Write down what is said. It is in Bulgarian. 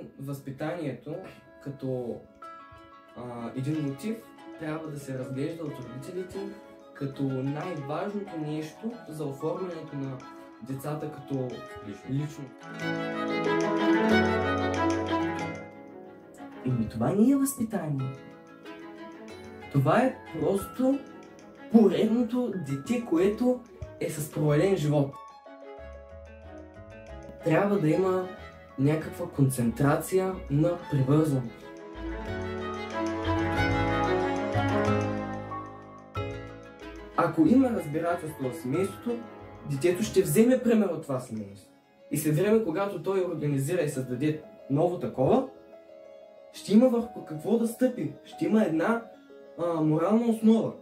мен възпитанието като един мотив трябва да се разглежда от родителите като най-важното нещо за оформянето на децата като лично. Това не е възпитание. Това е просто поредното дете, което е с провален живот. Трябва да има някаква концентрация на привързаност. Ако има разбирателство в семейството, детето ще вземе пример от това семейство. И след време, когато той организира и създаде ново такова, ще има върху какво да стъпи. Ще има една морална основа.